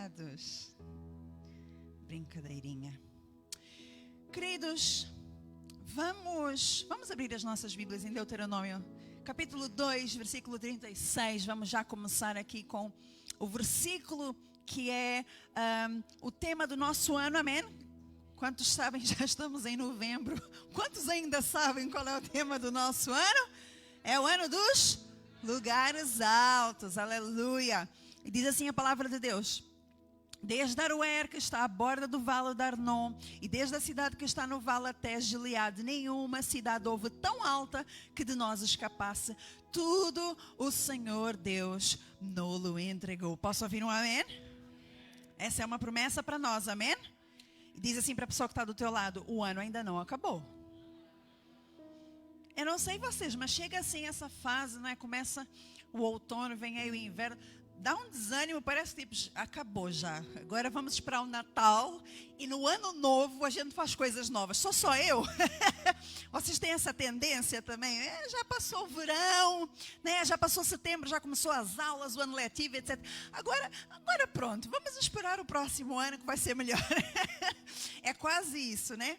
preparados? Brincadeirinha. Queridos, vamos abrir as nossas Bíblias em Deuteronômio, capítulo 2, versículo 36. Vamos já começar aqui com o versículo que é o tema do nosso ano, amém? Quantos sabem, já estamos em novembro. Quantos ainda sabem qual é o tema do nosso ano? É o ano dos lugares altos, aleluia. E diz assim a palavra de Deus: desde Aroer, que está à borda do vale de Arnon, e desde a cidade que está no vale até Gileade, nenhuma cidade houve tão alta que de nós escapasse. Tudo o Senhor Deus nos entregou. Posso ouvir um amém? Essa é uma promessa para nós, amém? E diz assim para a pessoa que está do teu lado: o ano ainda não acabou. Eu não sei vocês, mas chega assim essa fase, não é? Começa o outono, vem aí o inverno. Dá um desânimo, parece tipo, acabou já. Agora vamos esperar o Natal e no ano novo a gente faz coisas novas. Sou eu? Vocês têm essa tendência também? Já passou o verão, né? Já passou setembro, já começou as aulas, o ano letivo, etc. Agora pronto, vamos esperar o próximo ano que vai ser melhor. É quase isso, né?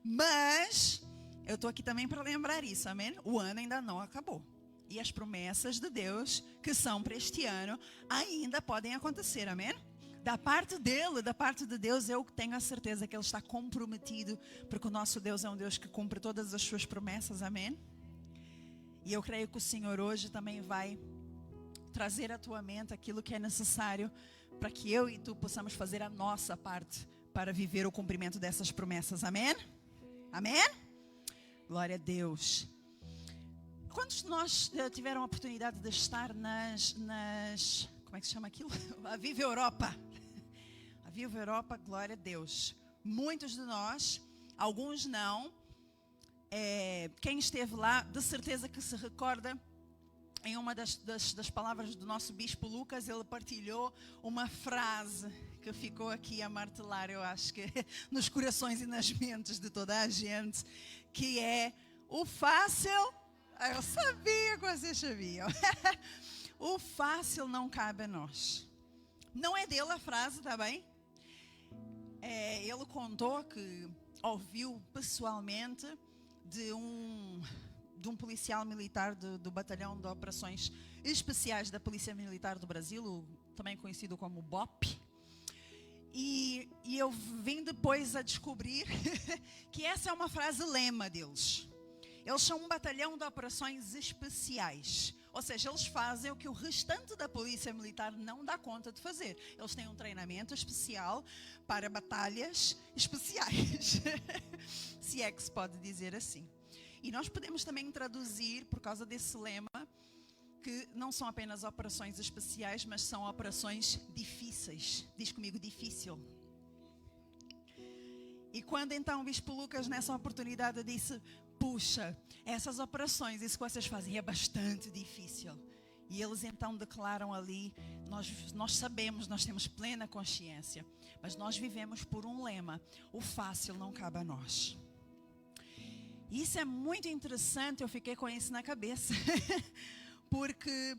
Mas eu estou aqui também para lembrar isso, amém? O ano ainda não acabou. E as promessas de Deus, que são para este ano, ainda podem acontecer, amém? Da parte dele, da parte de Deus, eu tenho a certeza que ele está comprometido, porque o nosso Deus é um Deus que cumpre todas as suas promessas, amém? E eu creio que o Senhor hoje também vai trazer à tua mente aquilo que é necessário para que eu e tu possamos fazer a nossa parte para viver o cumprimento dessas promessas, amém? Amém? Glória a Deus. Quantos de nós tiveram a oportunidade de estar nas como é que se chama aquilo? A Viva Europa. A Viva Europa, glória a Deus. Muitos de nós, alguns não. Quem esteve lá, de certeza que se recorda, em uma das palavras do nosso bispo Lucas, ele partilhou uma frase que ficou aqui a martelar, eu acho que nos corações e nas mentes de toda a gente, que é: o fácil... Eu sabia que vocês sabiam. O fácil não cabe a nós. Não é dele a frase, está bem? Ele contou que ouviu pessoalmente de um policial militar do Batalhão de Operações Especiais da Polícia Militar do Brasil, também conhecido como BOP. E eu vim depois a descobrir que essa é uma frase lema deles. Eles são um batalhão de operações especiais. Ou seja, eles fazem o que o restante da polícia militar não dá conta de fazer. Eles têm um treinamento especial para batalhas especiais. Se é que se pode dizer assim. E nós podemos também traduzir, por causa desse lema, que não são apenas operações especiais, mas são operações difíceis. Diz comigo, difícil. E quando então o bispo Lucas, nessa oportunidade, disse: puxa, essas operações, isso que vocês fazem é bastante difícil. E eles então declaram ali: nós sabemos, nós temos plena consciência, mas nós vivemos por um lema: o fácil não cabe a nós. E isso é muito interessante, eu fiquei com isso na cabeça, porque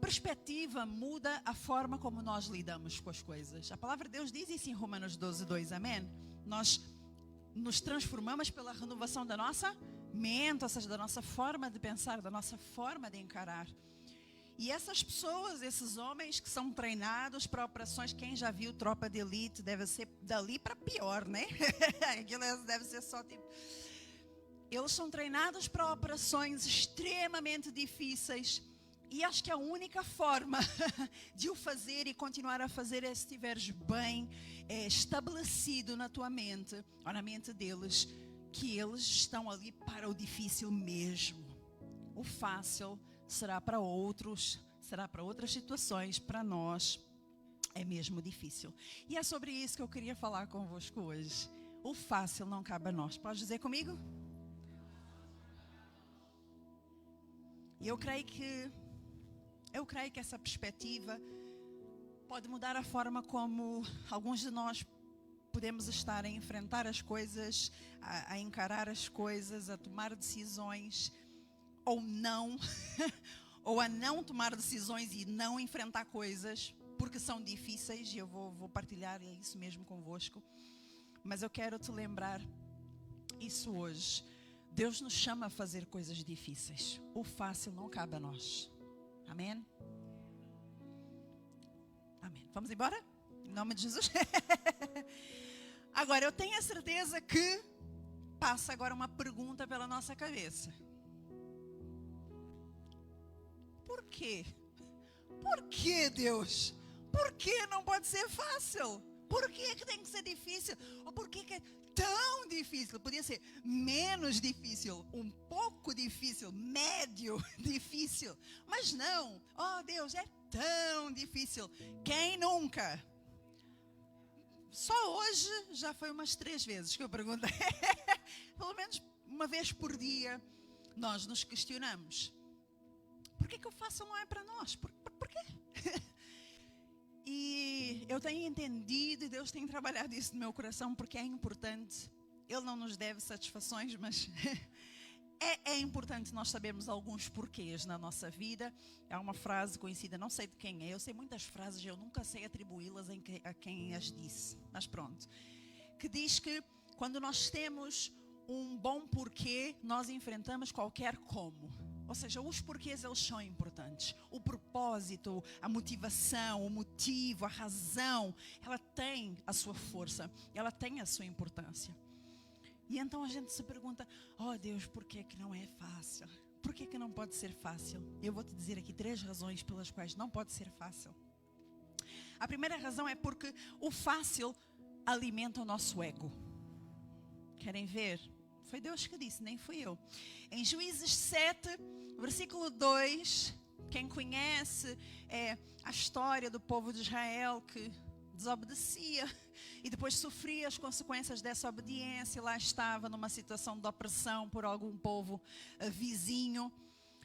perspectiva muda a forma como nós lidamos com as coisas. A palavra de Deus diz isso em Romanos 12:2, amém? Nós nos transformamos pela renovação da nossa mente, ou seja, da nossa forma de pensar, da nossa forma de encarar. E essas pessoas, esses homens que são treinados para operações, quem já viu Tropa de Elite, deve ser dali para pior, né? Aquilo deve ser só tipo... Eles são treinados para operações extremamente difíceis. E acho que a única forma de o fazer e continuar a fazer é se estiveres bem estabelecido na tua mente, ou na mente deles, que eles estão ali para o difícil mesmo. O fácil será para outros, será para outras situações, para nós é mesmo difícil. E é sobre isso que eu queria falar convosco hoje. O fácil não cabe a nós. Pode dizer comigo? E eu creio que essa perspectiva pode mudar a forma como alguns de nós podemos estar a enfrentar as coisas, a encarar as coisas, a tomar decisões ou não, ou a não tomar decisões e não enfrentar coisas por porque são difíceis, e eu vou partilhar isso mesmo convosco. Mas eu quero te lembrar isso hoje. Deus nos chama a fazer coisas difíceis. O fácil não cabe a nós. Amém? Amém. Vamos embora? Em nome de Jesus. Agora, eu tenho a certeza que passa agora uma pergunta pela nossa cabeça. Por quê? Por que, Deus? Por que não pode ser fácil? Por que tem que ser difícil? Ou por que é tão difícil? Podia ser menos difícil, um pouco difícil, médio difícil. Mas não. Oh, Deus, é tão difícil. Quem nunca? Só hoje já foi umas 3 vezes que eu perguntei. Pelo menos uma vez por dia nós nos questionamos. Por que o fácil não é para nós? Por quê? E eu tenho entendido, e Deus tem trabalhado isso no meu coração, porque é importante. Ele não nos deve satisfações, mas é importante nós sabermos alguns porquês na nossa vida. Há uma frase conhecida, não sei de quem é, eu sei muitas frases, eu nunca sei atribuí-las a quem as disse, mas pronto. Que diz que quando nós temos um bom porquê, nós enfrentamos qualquer como. Ou seja, os porquês, eles são importantes. O propósito, a motivação, o motivo, a razão, ela tem a sua força, ela tem a sua importância. E então a gente se pergunta, oh Deus, por que não é fácil? Por que não pode ser fácil? Eu vou te dizer aqui 3 razões pelas quais não pode ser fácil. A primeira razão é porque o fácil alimenta o nosso ego. Querem ver? Foi Deus que disse, nem fui eu. Em Juízes 7, versículo 2, quem conhece a história do povo de Israel que desobedecia e depois sofria as consequências dessa obediência. Lá estava numa situação de opressão por algum povo vizinho.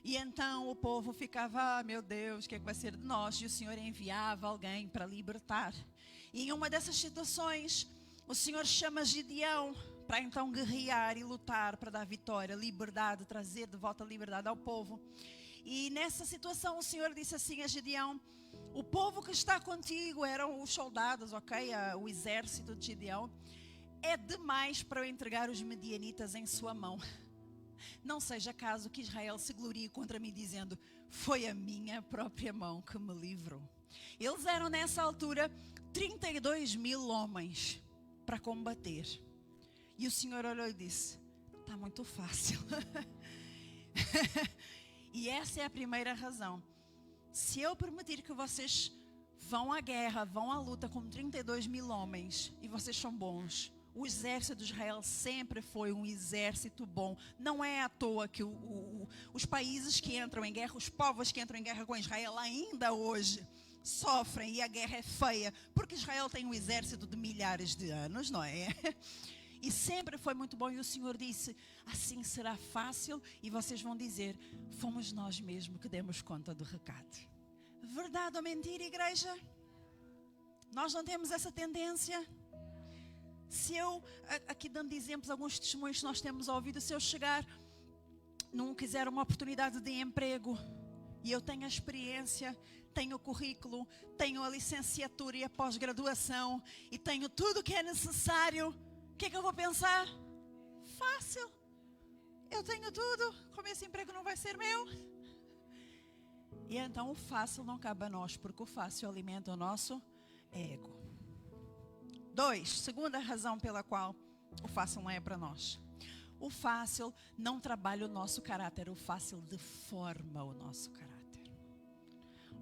E então o povo ficava, meu Deus, o que é que vai ser de nós? E o Senhor enviava alguém para libertar. E em uma dessas situações, o Senhor chama Gideão para então guerrear e lutar para dar vitória, liberdade, trazer de volta a liberdade ao povo. E nessa situação o Senhor disse assim a Gideão, o povo que está contigo, eram os soldados, ok? O exército de Gideão, é demais para eu entregar os medianitas em sua mão. Não seja caso que Israel se glorie contra mim dizendo, foi a minha própria mão que me livrou. Eles eram nessa altura 32 mil homens para combater. E o Senhor olhou e disse, está muito fácil. E essa é a primeira razão. Se eu permitir que vocês vão à guerra, vão à luta com 32 mil homens, e vocês são bons, o exército de Israel sempre foi um exército bom. Não é à toa que os países que entram em guerra, os povos que entram em guerra com Israel ainda hoje sofrem e a guerra é feia, porque Israel tem um exército de milhares de anos, não é? E sempre foi muito bom. E o Senhor disse, assim será fácil. E vocês vão dizer, fomos nós mesmos que demos conta do recado. Verdade ou mentira, igreja? Nós não temos essa tendência? Se eu, aqui dando exemplos, alguns testemunhos que nós temos ouvido, se eu chegar, não quiser uma oportunidade de emprego, e eu tenho a experiência, tenho o currículo, tenho a licenciatura e a pós-graduação, e tenho tudo o que é necessário, o que é que eu vou pensar? Fácil. Eu tenho tudo, como esse emprego não vai ser meu? E então o fácil não cabe a nós, porque o fácil alimenta o nosso ego. 2, segunda razão pela qual o fácil não é para nós. O fácil não trabalha o nosso caráter, o fácil deforma o nosso caráter.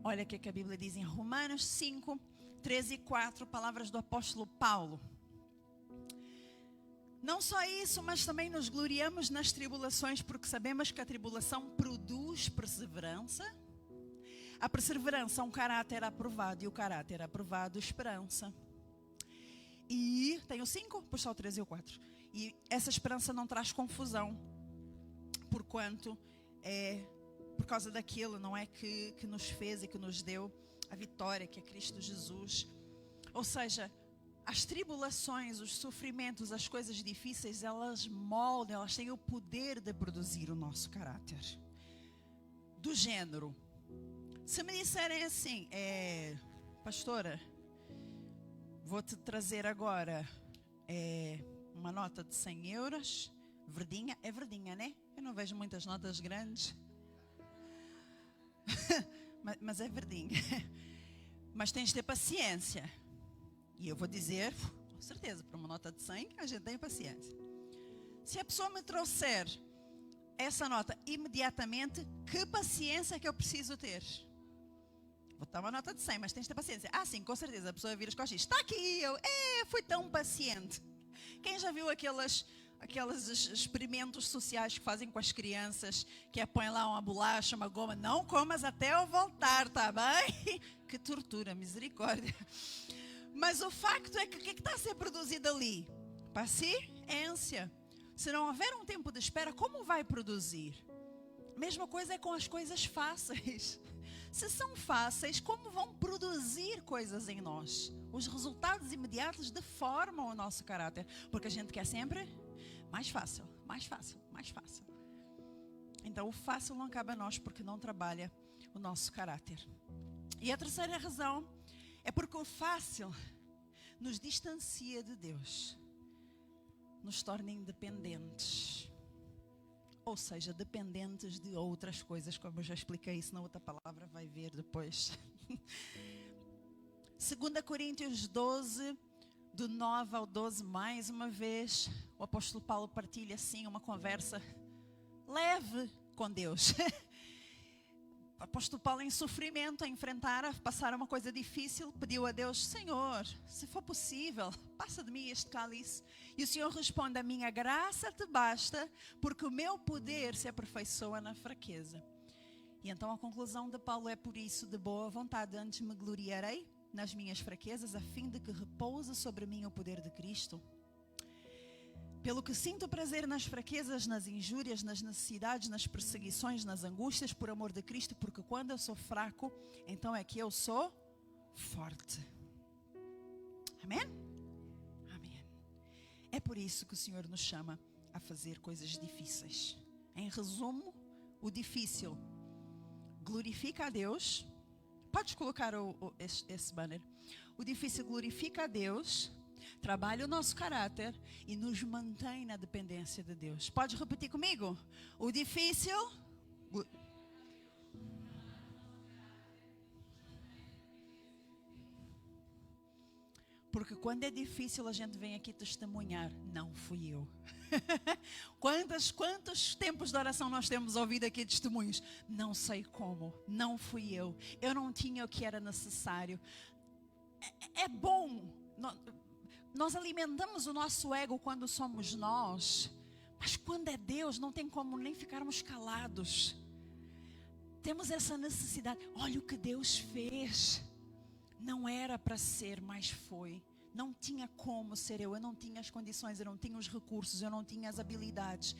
Olha o que a Bíblia diz em Romanos 5, 13 e 4, palavras do apóstolo Paulo. Não só isso, mas também nos gloriamos nas tribulações, porque sabemos que a tribulação produz perseverança. A perseverança é um caráter aprovado, e o caráter aprovado, esperança. E tem o 5, puxa o 13 e o 4. E essa esperança não traz confusão, porquanto é por causa daquilo, não é, que nos fez e que nos deu a vitória, que é Cristo Jesus. Ou seja, as tribulações, os sofrimentos, as coisas difíceis, elas moldam, elas têm o poder de produzir o nosso caráter. Do gênero, se me disserem assim, pastora, vou-te trazer agora uma nota de 100 euros, verdinha, é verdinha, né? Eu não vejo muitas notas grandes, mas é verdinha. Mas tens de ter paciência. E eu vou dizer, com certeza, para uma nota de 100, a gente tem paciência. Se a pessoa me trouxer essa nota imediatamente, que paciência que eu preciso ter? Vou dar uma nota de 100, mas tens de ter paciência. Ah, sim, com certeza. A pessoa vira as costas e diz, está aqui, fui tão paciente. Quem já viu aqueles experimentos sociais que fazem com as crianças, que põem lá uma bolacha, uma goma, não comas até eu voltar, tá bem? Que tortura, misericórdia. Mas o facto é que o que está a ser produzido ali? Paciência. Se não houver um tempo de espera, como vai produzir? Mesma coisa é com as coisas fáceis. Se são fáceis, como vão produzir coisas em nós? Os resultados imediatos deformam o nosso caráter, porque a gente quer sempre mais fácil, mais fácil, mais fácil. Então o fácil não cabe a nós porque não trabalha o nosso caráter. E a terceira razão é porque o fácil nos distancia de Deus, nos torna independentes. Ou seja, dependentes de outras coisas, como eu já expliquei isso na outra palavra, vai ver depois. 2 Coríntios 12, do 9 ao 12, mais uma vez, o apóstolo Paulo partilha assim uma conversa leve com Deus. O apóstolo Paulo em sofrimento, a enfrentar, a passar uma coisa difícil, pediu a Deus, Senhor, se for possível, passa de mim este cálice. E o Senhor responde, a minha graça te basta, porque o meu poder se aperfeiçoa na fraqueza. E então a conclusão de Paulo é, por isso, de boa vontade, antes me gloriarei nas minhas fraquezas, a fim de que repouse sobre mim o poder de Cristo. Pelo que sinto prazer nas fraquezas, nas injúrias, nas necessidades, nas perseguições, nas angústias, por amor de Cristo, porque quando eu sou fraco, então é que eu sou forte. Amém? Amém. É por isso que o Senhor nos chama a fazer coisas difíceis. Em resumo, o difícil glorifica a Deus. Podes colocar esse banner. O difícil glorifica a Deus, trabalha o nosso caráter e nos mantém na dependência de Deus. Pode repetir comigo? O difícil... Porque quando é difícil a gente vem aqui testemunhar, não fui eu. Quantos tempos de oração nós temos ouvido aqui testemunhos? Não sei como, não fui eu. Eu não tinha o que era necessário. É bom... Nós alimentamos o nosso ego quando somos nós, mas quando é Deus não tem como nem ficarmos calados. Temos essa necessidade. Olha o que Deus fez. Não era para ser, mas foi. Não tinha como ser eu não tinha as condições, eu não tinha os recursos, eu não tinha as habilidades.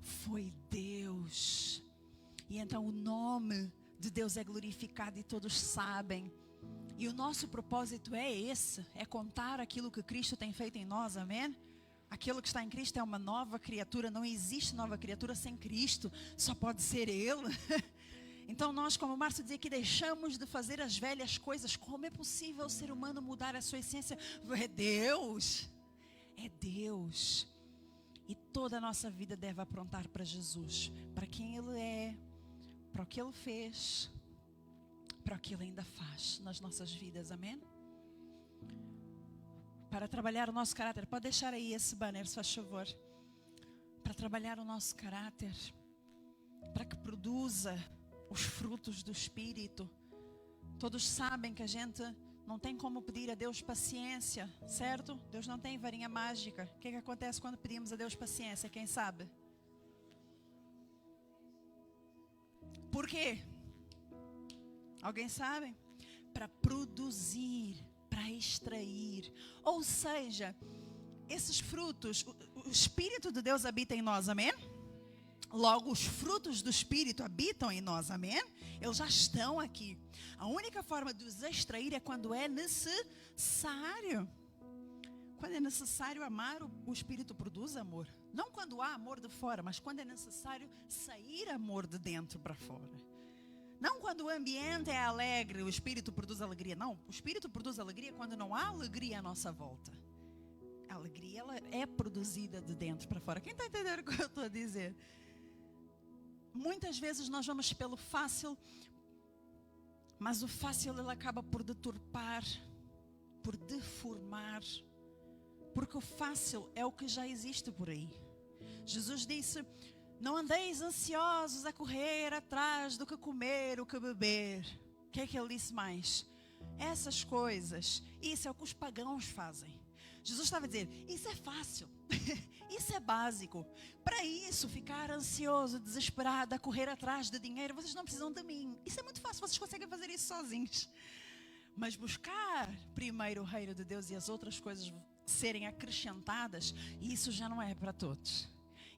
Foi Deus. E então o nome de Deus é glorificado e todos sabem. E o nosso propósito é esse, é contar aquilo que Cristo tem feito em nós, amém? Aquilo que está em Cristo é uma nova criatura, não existe nova criatura sem Cristo, só pode ser Ele. Então nós, como o Márcio dizia, que deixamos de fazer as velhas coisas. Como é possível o ser humano mudar a sua essência? É Deus, é Deus. E toda a nossa vida deve apontar para Jesus, para quem Ele é, para o que Ele fez, para o que Ele ainda faz nas nossas vidas, amém? Para trabalhar o nosso caráter, pode deixar aí esse banner, se faz favor. Para trabalhar o nosso caráter, para que produza os frutos do Espírito. Todos sabem que a gente não tem como pedir a Deus paciência, certo? Deus não tem varinha mágica. O que acontece quando pedimos a Deus paciência? Quem sabe? Por quê? Alguém sabe? Para produzir, para extrair. Ou seja, esses frutos, o Espírito de Deus habita em nós, amém? Logo, os frutos do Espírito habitam em nós, amém? Eles já estão aqui. A única forma de os extrair é quando é necessário. Quando é necessário amar, o Espírito produz amor. Não quando há amor de fora, mas quando é necessário sair amor de dentro para fora. Não quando o ambiente é alegre, o Espírito produz alegria. Não, o Espírito produz alegria quando não há alegria à nossa volta. A alegria, ela é produzida de dentro para fora. Quem está entendendo o que eu estou a dizer? Muitas vezes nós vamos pelo fácil, mas o fácil ele acaba por deturpar, por deformar, porque o fácil é o que já existe por aí. Jesus disse: não andeis ansiosos a correr atrás do que comer, o que beber. O que é que ele disse mais? Essas coisas, isso é o que os pagãos fazem. Jesus estava a dizer, isso é fácil, isso é básico. Para isso, ficar ansioso, desesperado, a correr atrás de dinheiro, vocês não precisam de mim. Isso é muito fácil, vocês conseguem fazer isso sozinhos. Mas buscar primeiro o reino de Deus e as outras coisas serem acrescentadas, isso já não é para todos.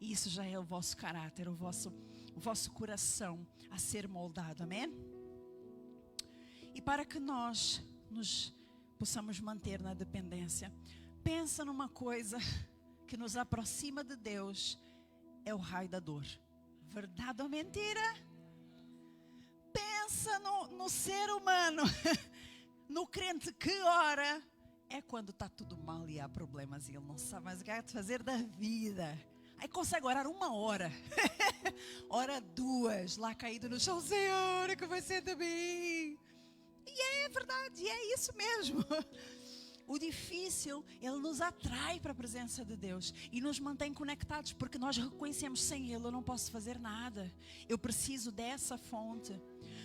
Isso já é o vosso caráter, o vosso coração a ser moldado, amém? E para que nós nos possamos manter na dependência, pensa numa coisa que nos aproxima de Deus, é o raio da dor. Verdade ou mentira? Pensa no ser humano, no crente que ora, é quando está tudo mal e há problemas e ele não sabe mais o que é de fazer da vida. Aí consegue orar 1 hora, ora 2, lá caído no chão, Senhor, o que vai ser de mim? E é verdade, é isso mesmo. O difícil, ele nos atrai para a presença de Deus e nos mantém conectados, porque nós reconhecemos, sem Ele eu não posso fazer nada. Eu preciso dessa fonte,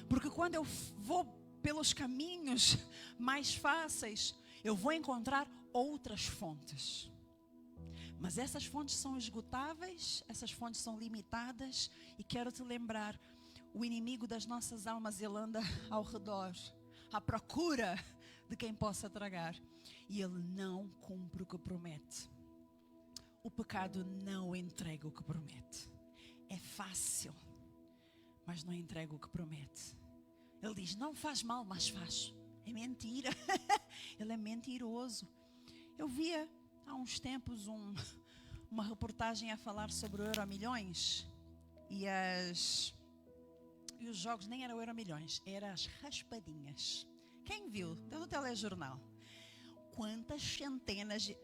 porque quando eu vou pelos caminhos mais fáceis, eu vou encontrar outras fontes. Mas essas fontes são esgotáveis, essas fontes são limitadas, e quero te lembrar, o inimigo das nossas almas, ele anda ao redor, à procura de quem possa tragar, e ele não cumpre o que promete. O pecado não entrega o que promete. É fácil, mas não entrega o que promete. Ele diz, não faz mal, mas faz. É mentira. Ele é mentiroso. Eu via há uns tempos uma reportagem a falar sobre o Euromilhões, e os jogos nem eram Euromilhões, eram as raspadinhas. Quem viu? Deu no telejornal. Quantas centenas de...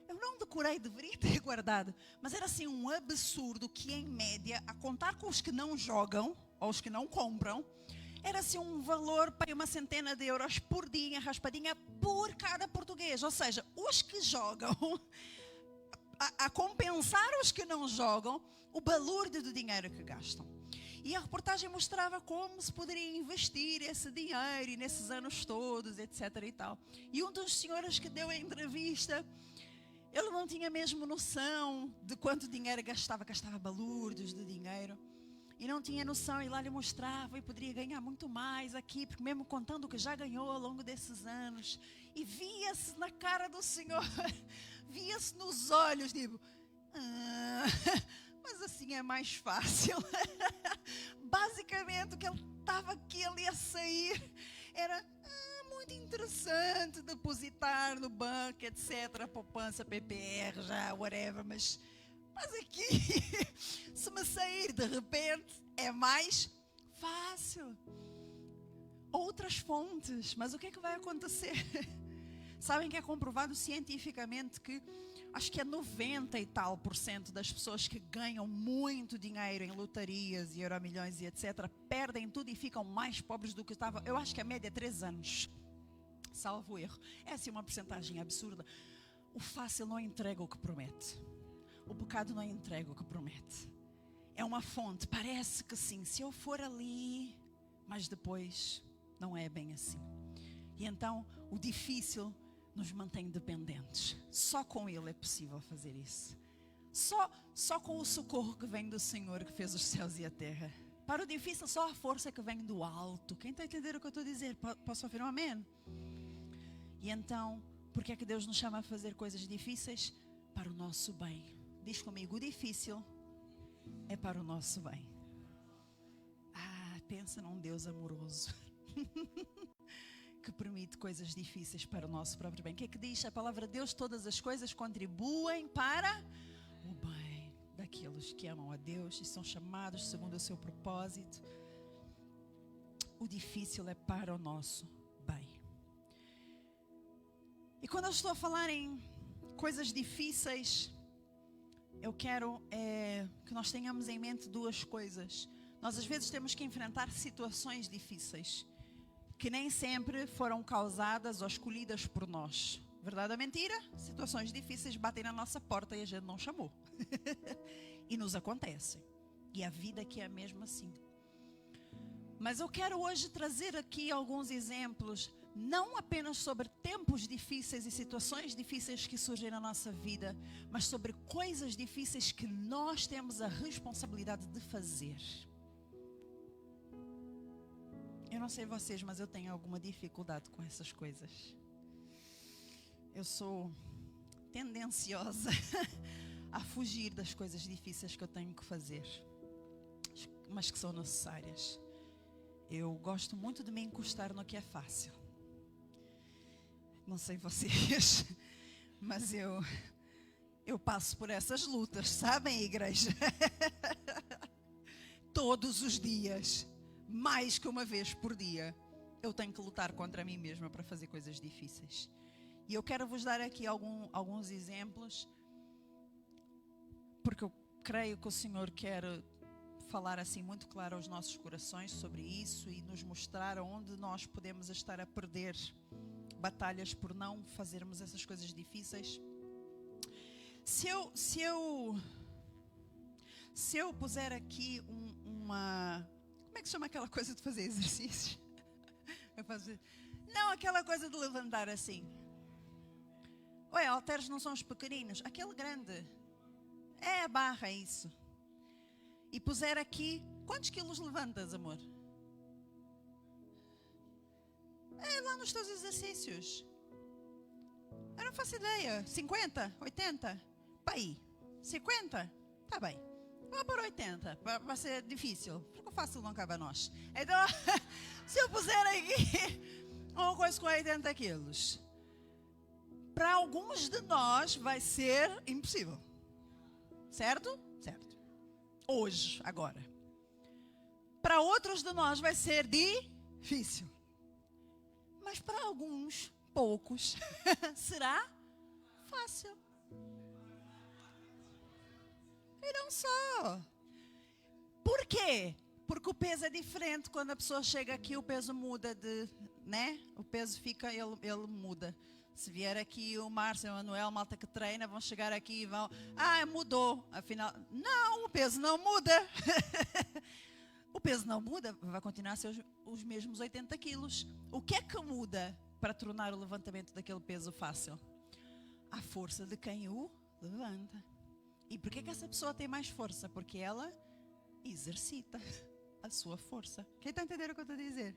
Eu não decorei, deveria ter guardado, mas era assim um absurdo que, em média, a contar com os que não jogam, ou os que não compram, era assim um valor para 100 de euros por dia, raspadinha, por cada português. Ou seja, os que jogam, a compensar os que não jogam, o balúrdio do dinheiro que gastam. E a reportagem mostrava como se poderia investir esse dinheiro, e nesses anos todos, etc. e tal. E um dos senhores que deu a entrevista, ele não tinha mesmo noção de quanto dinheiro gastava balúrdios de dinheiro. E não tinha noção, e lá lhe mostrava, e poderia ganhar muito mais aqui, porque mesmo contando o que já ganhou ao longo desses anos. E via-se na cara do Senhor, via-se nos olhos, tipo, mas assim é mais fácil. Basicamente o que ele estava aqui, ele ia sair, era muito interessante depositar no banco, etc, poupança, PPR, já, whatever, mas aqui, se me sair de repente, é mais fácil. Outras fontes, mas o que é que vai acontecer? Sabem que é comprovado cientificamente que acho que é 90 e tal % das pessoas que ganham muito dinheiro em lotarias e Euromilhões e etc, perdem tudo e ficam mais pobres do que estavam. Eu acho que a média é 3 anos, salvo erro. É assim uma porcentagem absurda. O fácil não entrega o que promete. O pecado não entrega o que promete. É uma fonte, parece que sim, se eu for ali, mas depois não é bem assim. E então o difícil nos mantém dependentes. Só com Ele é possível fazer isso. Só com o socorro que vem do Senhor, que fez os céus e a terra. Para o difícil, só a força que vem do alto. Quem está a entender o que eu estou a dizer? Posso ouvir um amém? E então, por que é que Deus nos chama a fazer coisas difíceis? Para o nosso bem. Diz comigo, o difícil é para o nosso bem. Pensa num Deus amoroso que permite coisas difíceis para o nosso próprio bem. O que é que diz a palavra de Deus? Todas as coisas contribuem para o bem daqueles que amam a Deus e são chamados segundo o seu propósito. o difícil é para o nosso bem. E quando eu estou a falar em coisas difíceis, eu quero que nós tenhamos em mente duas coisas. Nós às vezes temos que enfrentar situações difíceis, que nem sempre foram causadas ou escolhidas por nós. Verdade ou mentira? Situações difíceis batem na nossa porta e a gente não chamou. E nos acontecem. E a vida aqui é mesmo assim. Mas eu quero hoje trazer aqui alguns exemplos, não apenas sobre tempos difíceis e situações difíceis que surgem na nossa vida, mas sobre coisas difíceis que nós temos a responsabilidade de fazer. Eu não sei vocês, mas eu tenho alguma dificuldade com essas coisas. Eu sou tendenciosa a fugir das coisas difíceis que eu tenho que fazer, mas que são necessárias. Eu gosto muito de me encostar no que é fácil. Não sei vocês, mas eu passo por essas lutas, sabem, igreja? Todos os dias, mais que uma vez por dia, eu tenho que lutar contra mim mesma para fazer coisas difíceis. E eu quero vos dar aqui alguns exemplos, porque eu creio que o Senhor quer falar assim muito claro aos nossos corações sobre isso e nos mostrar onde nós podemos estar a perder batalhas por não fazermos essas coisas difíceis. Se eu puser aqui uma... Como é que se chama aquela coisa de fazer exercício? Não, aquela coisa de levantar assim. Ué, halteres não são os pequeninos. Aquele grande. É a barra, isso. E puser aqui, quantos quilos levantas, amor? É lá nos teus exercícios. Eu não faço ideia. 50? 80? Para aí. 50? Tá bem. Vou para 80. Vai ser difícil. Porque o fácil não cabe a nós. Então, se eu puser aqui uma coisa com 80 quilos, para alguns de nós vai ser impossível. Certo? Certo. Hoje, agora. Para outros de nós vai ser difícil. Mas para alguns, poucos, será fácil. E não só. Por quê? Porque o peso é diferente. Quando a pessoa chega aqui, o peso muda né? O peso fica, ele muda. Se vier aqui o Márcio, o Manuel, malta que treina, vão chegar aqui e vão... mudou. Afinal, não, o peso não muda. O peso não muda, vai continuar a ser os mesmos 80 quilos. O que é que muda para tornar o levantamento daquele peso fácil? A força de quem o levanta. E por que essa pessoa tem mais força? Porque ela exercita a sua força. Quem está a entender o que eu estou a dizer?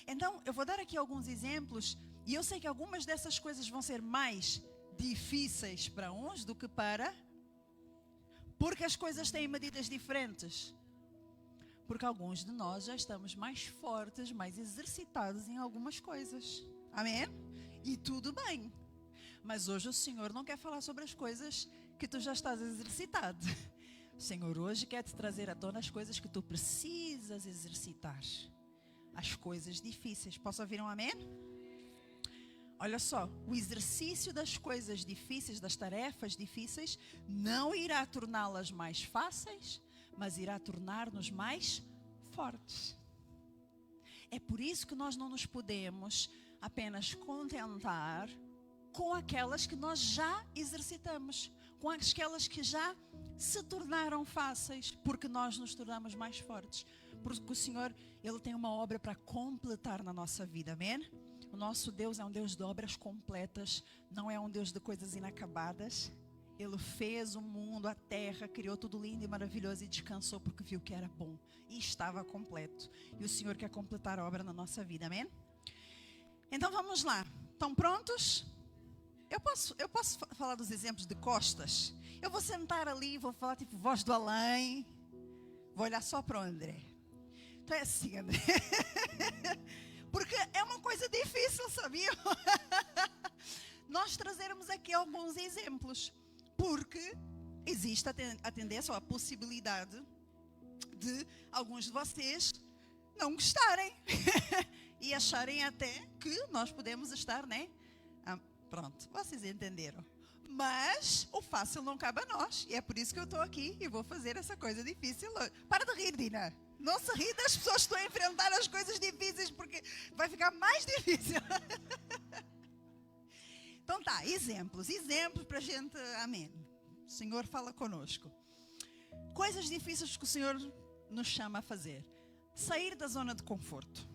Então, eu vou dar aqui alguns exemplos, e eu sei que algumas dessas coisas vão ser mais difíceis para uns do que para... Porque as coisas têm medidas diferentes. Porque alguns de nós já estamos mais fortes, mais exercitados em algumas coisas. Amém? E tudo bem. Mas hoje o Senhor não quer falar sobre as coisas que tu já estás exercitado. O Senhor hoje quer te trazer à tona as coisas que tu precisas exercitar. As coisas difíceis. Posso ouvir um amém? Olha só, o exercício das coisas difíceis, das tarefas difíceis, não irá torná-las mais fáceis, mas irá tornar-nos mais fortes. É por isso que nós não nos podemos apenas contentar com aquelas que nós já exercitamos, com aquelas que já se tornaram fáceis, porque nós nos tornamos mais fortes. Porque o Senhor, Ele tem uma obra para completar na nossa vida, amém? O nosso Deus é um Deus de obras completas, não é um Deus de coisas inacabadas. Ele fez o mundo, a terra, criou tudo lindo e maravilhoso e descansou porque viu que era bom e estava completo. E o Senhor quer completar a obra na nossa vida, amém? Então vamos lá, estão prontos? Eu posso falar dos exemplos de costas? Eu vou sentar ali, vou falar tipo voz do além, vou olhar só para o André. Então é assim, André. Porque é uma coisa difícil, sabiam? Nós trazermos aqui alguns exemplos. Porque existe a tendência ou a possibilidade de alguns de vocês não gostarem e acharem até que nós podemos estar, né? Pronto, vocês entenderam. Mas o fácil não cabe a nós. E é por isso que eu estou aqui e vou fazer essa coisa difícil hoje. Para de rir, Dina. Não se ri das pessoas que estão a enfrentar as coisas difíceis, porque vai ficar mais difícil. Então tá, exemplos para a gente, amém. O Senhor fala conosco. Coisas difíceis que o Senhor nos chama a fazer. Sair da zona de conforto.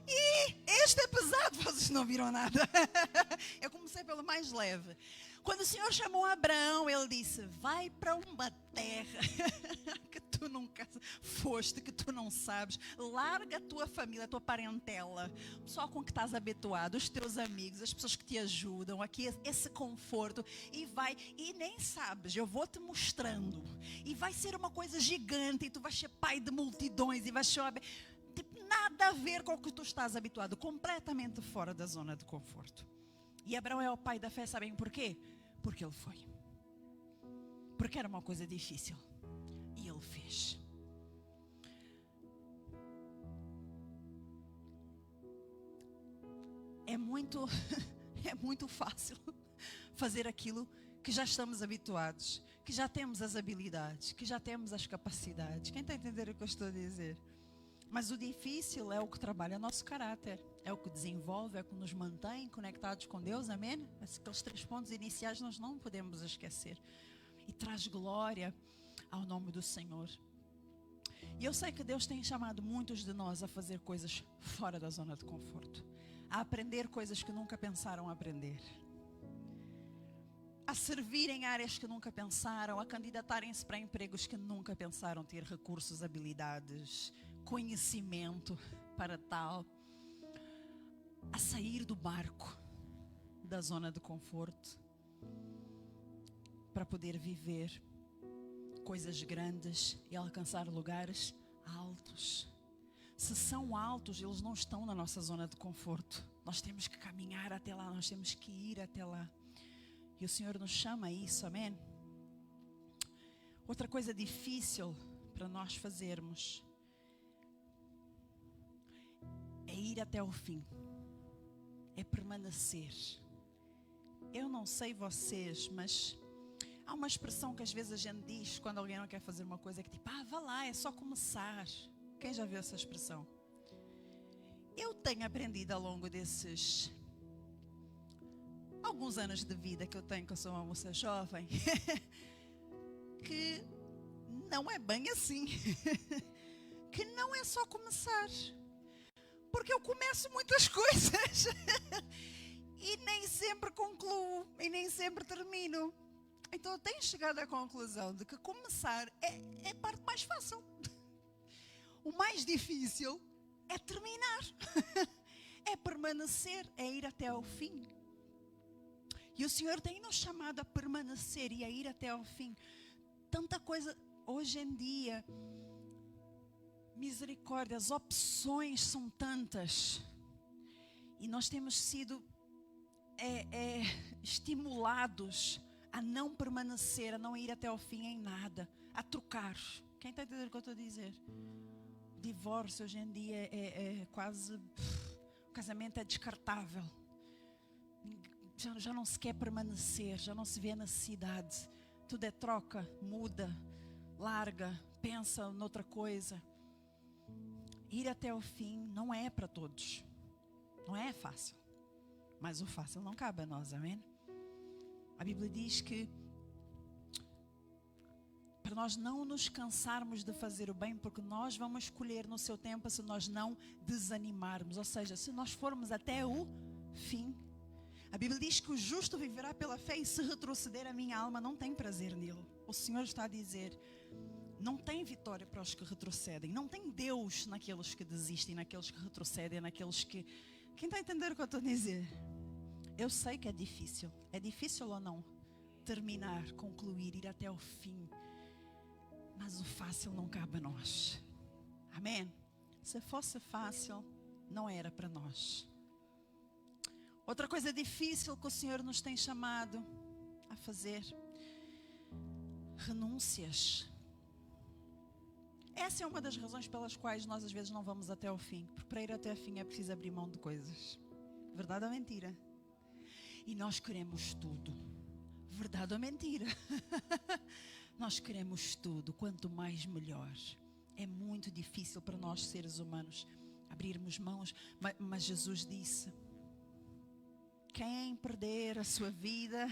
E este é pesado, vocês não viram nada. Eu comecei pelo mais leve. Quando o Senhor chamou Abraão, Ele disse, vai para uma terra que tu nunca foste, que tu não sabes. Larga a tua família, a tua parentela, o pessoal com que estás habituado, os teus amigos, as pessoas que te ajudam, aqui esse conforto. E vai, e nem sabes, eu vou te mostrando. E vai ser uma coisa gigante, e tu vais ser pai de multidões, e vais ser... Tipo, nada a ver com o que tu estás habituado, completamente fora da zona de conforto. E Abraão é o pai da fé, sabem por quê? Porque ele foi. Porque era uma coisa difícil. E ele fez. É muito fácil fazer aquilo que já estamos habituados, que já temos as habilidades, que já temos as capacidades. Quem está a entender o que eu estou a dizer? Mas o difícil é o que trabalha nosso caráter, é o que desenvolve, é o que nos mantém conectados com Deus, amém? Aqueles 3 pontos iniciais nós não podemos esquecer. E traz glória ao nome do Senhor. E eu sei que Deus tem chamado muitos de nós a fazer coisas fora da zona de conforto, a aprender coisas que nunca pensaram aprender, a servir em áreas que nunca pensaram, a candidatarem-se para empregos que nunca pensaram ter recursos, habilidades, conhecimento para tal, a sair do barco, da zona de conforto, para poder viver coisas grandes e alcançar lugares altos. Se são altos, eles não estão na nossa zona de conforto. Nós temos que caminhar até lá, nós temos que ir até lá. E o Senhor nos chama a isso, amém? Outra coisa difícil para nós fazermos é ir até o fim, é permanecer. Eu não sei vocês, mas há uma expressão que às vezes a gente diz quando alguém não quer fazer uma coisa, que tipo, vá lá, é só começar. Quem já viu essa expressão? Eu tenho aprendido ao longo desses alguns anos de vida que eu tenho, que eu sou uma moça jovem, que não é bem assim, que não é só começar. Porque eu começo muitas coisas e nem sempre concluo e nem sempre termino. Então eu tenho chegado à conclusão de que começar é a parte mais fácil. O mais difícil é terminar, é permanecer, é ir até ao fim. E o Senhor tem nos chamado a permanecer e a ir até ao fim. Tanta coisa hoje em dia. Misericórdia, as opções são tantas. E nós temos sido estimulados a não permanecer, a não ir até ao fim em nada, a trocar. Quem está entendendo o que eu estou a dizer? O divórcio hoje em dia é quase... O casamento é descartável. Já não se quer permanecer, já não se vê a necessidade. Tudo é troca, muda, larga, pensa noutra coisa. Ir até o fim não é para todos. Não é fácil. Mas o fácil não cabe a nós, amém? A Bíblia diz que para nós não nos cansarmos de fazer o bem, porque nós vamos escolher no seu tempo se nós não desanimarmos. Ou seja, se nós formos até o fim. A Bíblia diz que o justo viverá pela fé, e se retroceder a minha alma não tem prazer nele. O Senhor está a dizer... Não tem vitória para os que retrocedem. Não tem Deus naqueles que desistem, naqueles que retrocedem, naqueles que... Quem está a entender o que eu estou a dizer? Eu sei que é difícil. É difícil ou não? Terminar, concluir, ir até o fim. Mas o fácil não cabe a nós. Amém? Se fosse fácil, não era para nós. Outra coisa difícil que o Senhor nos tem chamado a fazer. Renúncias. Essa é uma das razões pelas quais nós às vezes não vamos até ao fim. Porque para ir até ao fim é preciso abrir mão de coisas. Verdade ou mentira? E nós queremos tudo. Verdade ou mentira? Nós queremos tudo. Quanto mais, melhor. É muito difícil para nós, seres humanos, abrirmos mãos. Mas Jesus disse: quem perder a sua vida,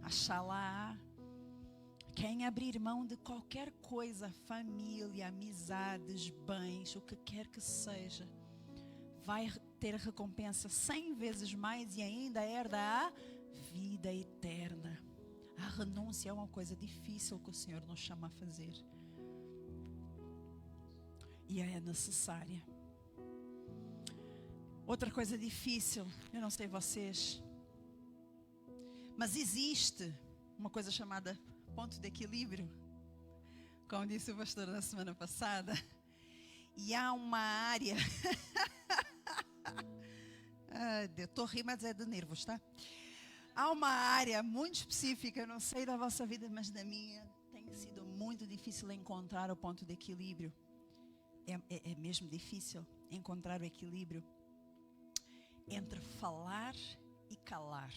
achá-la. Quem abrir mão de qualquer coisa, família, amizades, bens, o que quer que seja, vai ter recompensa 100 vezes mais e ainda herda a vida eterna. A renúncia é uma coisa difícil que o Senhor nos chama a fazer. E é necessária. Outra coisa difícil, eu não sei vocês, mas existe uma coisa chamada ponto de equilíbrio, como disse o pastor na semana passada. E há uma área estou rindo, mas é de nervos, tá? Há uma área muito específica, não sei da vossa vida, mas da minha, tem sido muito difícil encontrar o ponto de equilíbrio. É mesmo difícil encontrar o equilíbrio entre falar e calar.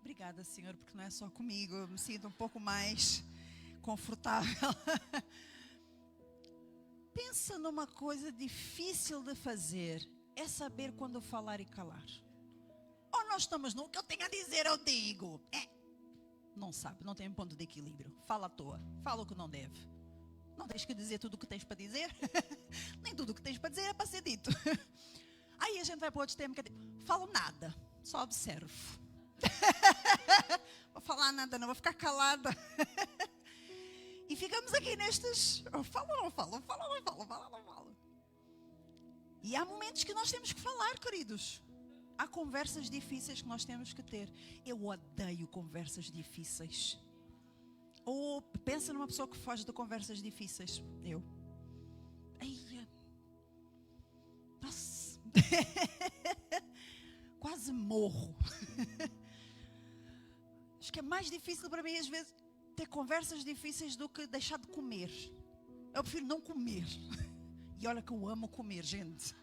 Obrigada, Senhor, porque não é só comigo, eu me sinto um pouco mais confortável. Pensa numa coisa difícil de fazer, é saber quando falar e calar. Ou nós estamos no que eu tenho a dizer, eu digo. Não sabe, não tem um ponto de equilíbrio. Fala à toa, fala o que não deve. Não tens que dizer tudo o que tens para dizer. Nem tudo o que tens para dizer é para ser dito. Aí a gente vai para outro tema que é falo nada, só observo. Vou falar nada, não vou ficar calada. E ficamos aqui nestes, falo ou não falo, falo ou não falo, falo ou não falo. E há momentos que nós temos que falar, queridos. Há conversas difíceis que nós temos que ter. Eu odeio conversas difíceis. Ou pensa numa pessoa que foge de conversas difíceis. Eu. Nossa. Quase morro. Acho que é mais difícil para mim às vezes ter conversas difíceis do que deixar de comer. Eu prefiro não comer. E olha que eu amo comer, gente.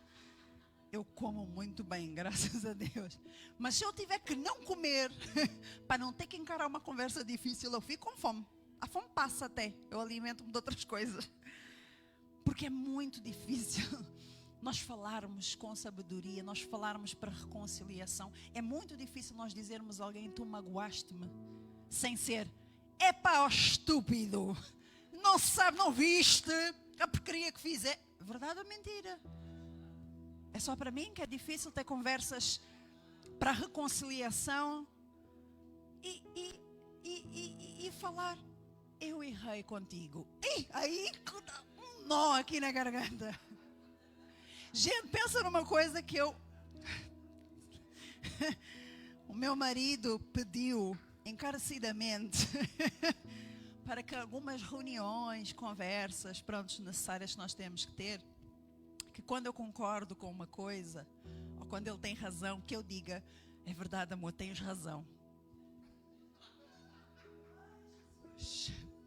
Eu como muito bem, graças a Deus. Mas se eu tiver que não comer, para não ter que encarar uma conversa difícil, eu fico com fome. A fome passa até. Eu alimento-me de outras coisas. Porque é muito difícil nós falarmos com sabedoria, nós falarmos para reconciliação. É muito difícil nós dizermos a alguém: tu magoaste-me, sem ser epá, ó estúpido, não sabe, não viste a porcaria que fiz. É verdade ou mentira? É só para mim que é difícil ter conversas para reconciliação e falar: eu errei contigo. E aí um nó aqui na garganta. Gente, pensa numa coisa que o meu marido pediu encarecidamente para que algumas reuniões, conversas, necessárias que nós temos que ter, que quando eu concordo com uma coisa, ou quando ele tem razão, que eu diga: é verdade, amor, tens razão.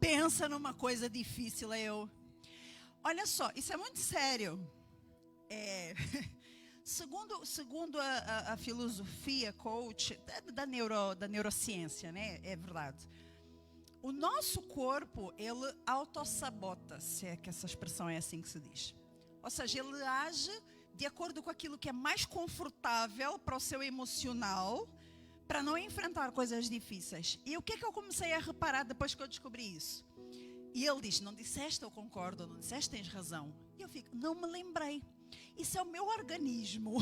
Pensa numa coisa difícil, olha só, isso é muito sério. Segundo a filosofia coach da neurociência, né? É verdade. O nosso corpo, ele autossabota, se é que essa expressão é assim que se diz. Ou seja, ele age de acordo com aquilo que é mais confortável para o seu emocional, para não enfrentar coisas difíceis. E o que é que eu comecei a reparar depois que eu descobri isso? E ele diz: não disseste, eu concordo, não disseste, tens razão. E eu fico: não me lembrei. Isso é o meu organismo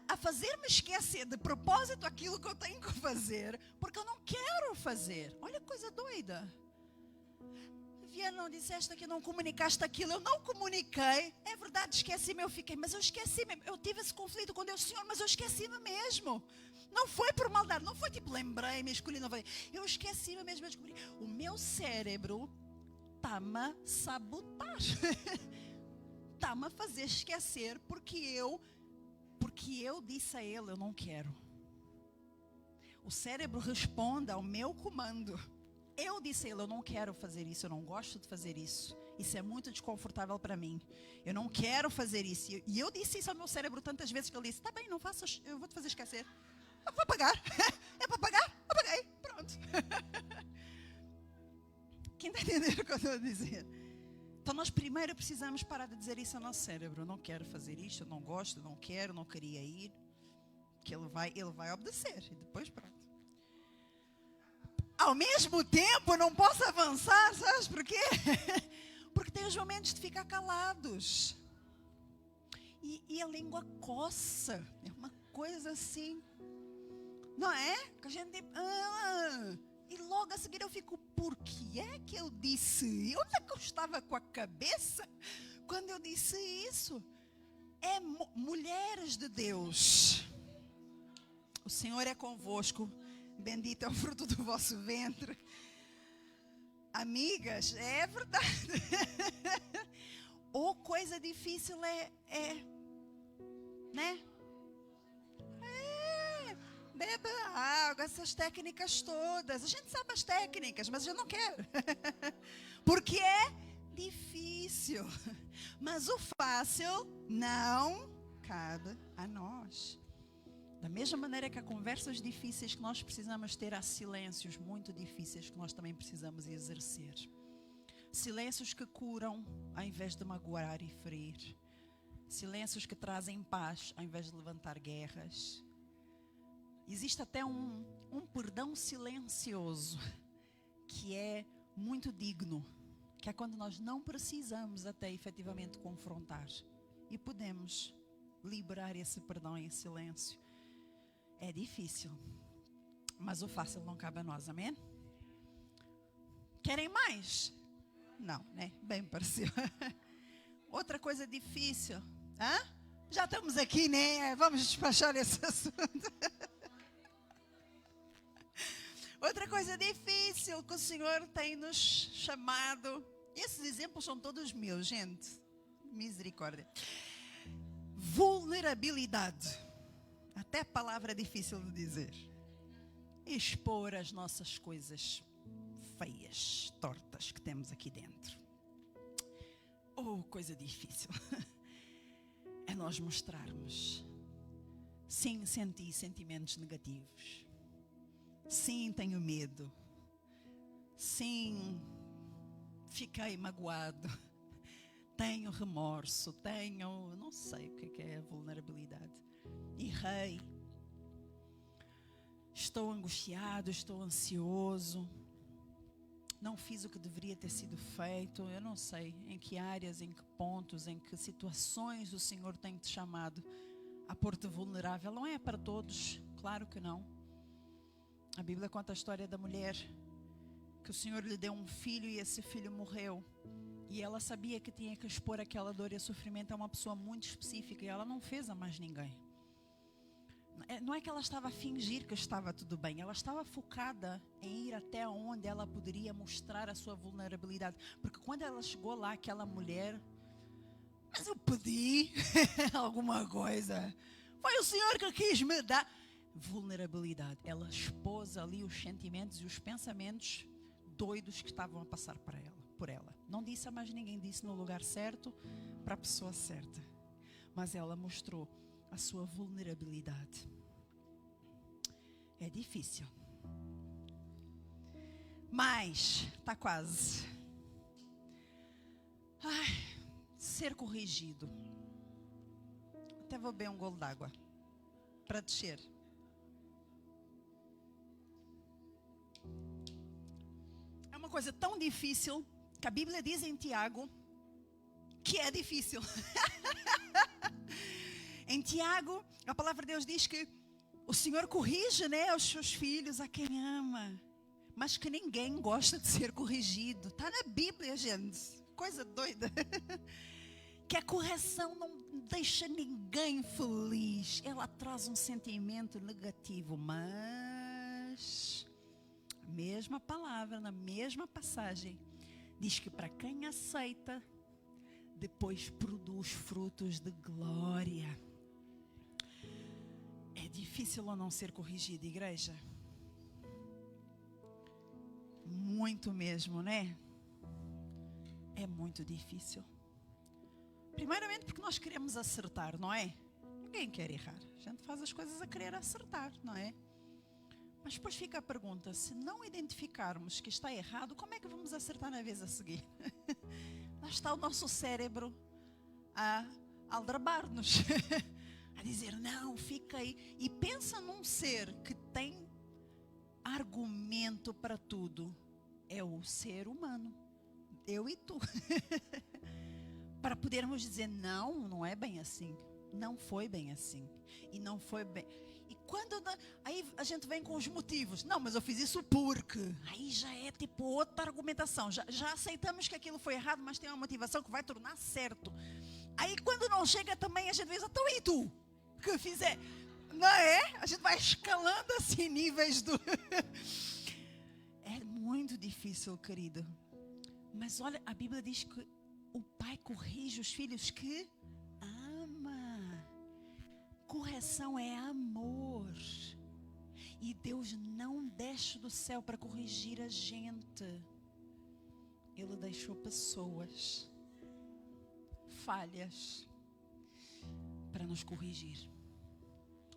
a fazer-me esquecer de propósito aquilo que eu tenho que fazer, porque eu não quero fazer. Olha que coisa doida. Viana, não disseste aquilo, não comunicaste aquilo, eu não comuniquei. É verdade, esqueci-me, eu fiquei, mas eu esqueci-me. Eu tive esse conflito com Deus, Senhor, mas eu esqueci-me mesmo. Não foi por maldade, não foi tipo lembrei-me, escolhi, não foi. Eu esqueci-me mesmo, eu descobri. O meu cérebro está-me a sabotar. Está-me a fazer esquecer porque eu disse a ele: eu não quero. O cérebro responde ao meu comando. Eu disse a ele, eu não quero fazer isso, eu não gosto de fazer isso. Isso é muito desconfortável para mim. Eu não quero fazer isso. E eu disse isso ao meu cérebro tantas vezes que ele disse, tá bem, não faças, eu vou te fazer esquecer. Eu vou pagar. É para pagar? Eu paguei. Pronto. Quem está entendendo o que eu estou a dizer? Então nós primeiro precisamos parar de dizer isso ao nosso cérebro. Eu não quero fazer isto, eu não gosto, eu não quero, não queria ir. Que ele vai obedecer. E depois pronto. Ao mesmo tempo, não posso avançar, sabes por quê? Porque tem os momentos de ficar calados. E a língua coça. É uma coisa assim. Não é? Que a gente... E logo a seguir eu fico, por que é que eu disse? Onde é que eu estava com a cabeça quando eu disse isso? É mulheres de Deus. O Senhor é convosco. Bendito é o fruto do vosso ventre. Amigas, é verdade. Ou coisa difícil né? Beba água, essas técnicas todas. A gente sabe as técnicas, mas eu não quero. Porque é difícil. Mas o fácil não cabe a nós. Da mesma maneira que há conversas difíceis que nós precisamos ter, há silêncios muito difíceis que nós também precisamos exercer. Silêncios que curam ao invés de magoar e ferir. Silêncios que trazem paz ao invés de levantar guerras. Existe até um perdão silencioso que é muito digno, que é quando nós não precisamos até efetivamente confrontar e podemos liberar esse perdão em silêncio. É difícil, mas o fácil não cabe a nós, amém? Querem mais? Não, né? Bem parecido. Outra coisa difícil. Já estamos aqui, né? Vamos despachar esse assunto. Outra coisa difícil que o Senhor tem nos chamado. Esses exemplos são todos meus, gente. Misericórdia. Vulnerabilidade. Até a palavra é difícil de dizer. Expor as nossas coisas feias, tortas que temos aqui dentro. Coisa difícil. É nós mostrarmos. Sim, senti sentimentos negativos. Sim, tenho medo. Sim, fiquei magoado. Tenho remorso. Não sei o que é a vulnerabilidade. Errei. Estou angustiado, estou ansioso. Não fiz o que deveria ter sido feito. Eu não sei em que áreas, em que pontos, em que situações o Senhor tem te chamado a pôr-te vulnerável. Não é para todos, claro que não. A Bíblia conta a história da mulher que o Senhor lhe deu um filho e esse filho morreu. E ela sabia que tinha que expor aquela dor e sofrimento a uma pessoa muito específica e ela não fez a mais ninguém. Não é que ela estava a fingir que estava tudo bem. Ela estava focada em ir até onde ela poderia mostrar a sua vulnerabilidade. Porque quando ela chegou lá, aquela mulher... Mas eu pedi alguma coisa. Foi o Senhor que quis me dar. Vulnerabilidade. Ela expôs ali os sentimentos e os pensamentos doidos que estavam a passar por ela. Não disse a mais ninguém, disse no lugar certo, para a pessoa certa. Mas ela mostrou a sua vulnerabilidade. É difícil. Mas, está quase. Ser corrigido. Até vou beber um golo d'água para descer. É uma coisa tão difícil que a Bíblia diz em Tiago que é difícil. Em Tiago, a palavra de Deus diz que o Senhor corrige, né, os seus filhos, a quem ama. Mas que ninguém gosta de ser corrigido. Está na Bíblia, gente. Coisa doida. Que a correção não deixa ninguém feliz. Ela traz um sentimento negativo. Mas a mesma palavra, na mesma passagem, diz que para quem aceita, depois produz frutos de glória. É difícil ou não ser corrigido, igreja? Muito mesmo, né? É muito difícil. Primeiramente porque nós queremos acertar, não é? Ninguém quer errar. A gente faz as coisas a querer acertar, não é? Mas depois fica a pergunta, se não identificarmos que está errado, como é que vamos acertar na vez a seguir? Lá está o nosso cérebro a aldrabar-nos, a dizer, não, fica aí. E pensa num ser que tem argumento para tudo. É o ser humano, eu e tu. Para podermos dizer, não, não é bem assim. Não foi bem assim. E não foi bem. E quando aí a gente vem com os motivos. Não, mas eu fiz isso porque. Aí já é tipo outra argumentação. Já aceitamos que aquilo foi errado, mas tem uma motivação que vai tornar certo. Aí quando não chega também a gente diz, então e tu? Que fizer? Não é? A gente vai escalando assim níveis do... É muito difícil, querido. Mas olha, a Bíblia diz que o pai corrige os filhos que ama. Correção é amor. E Deus não desce do céu para corrigir a gente. Ele deixou pessoas falhas para nos corrigir,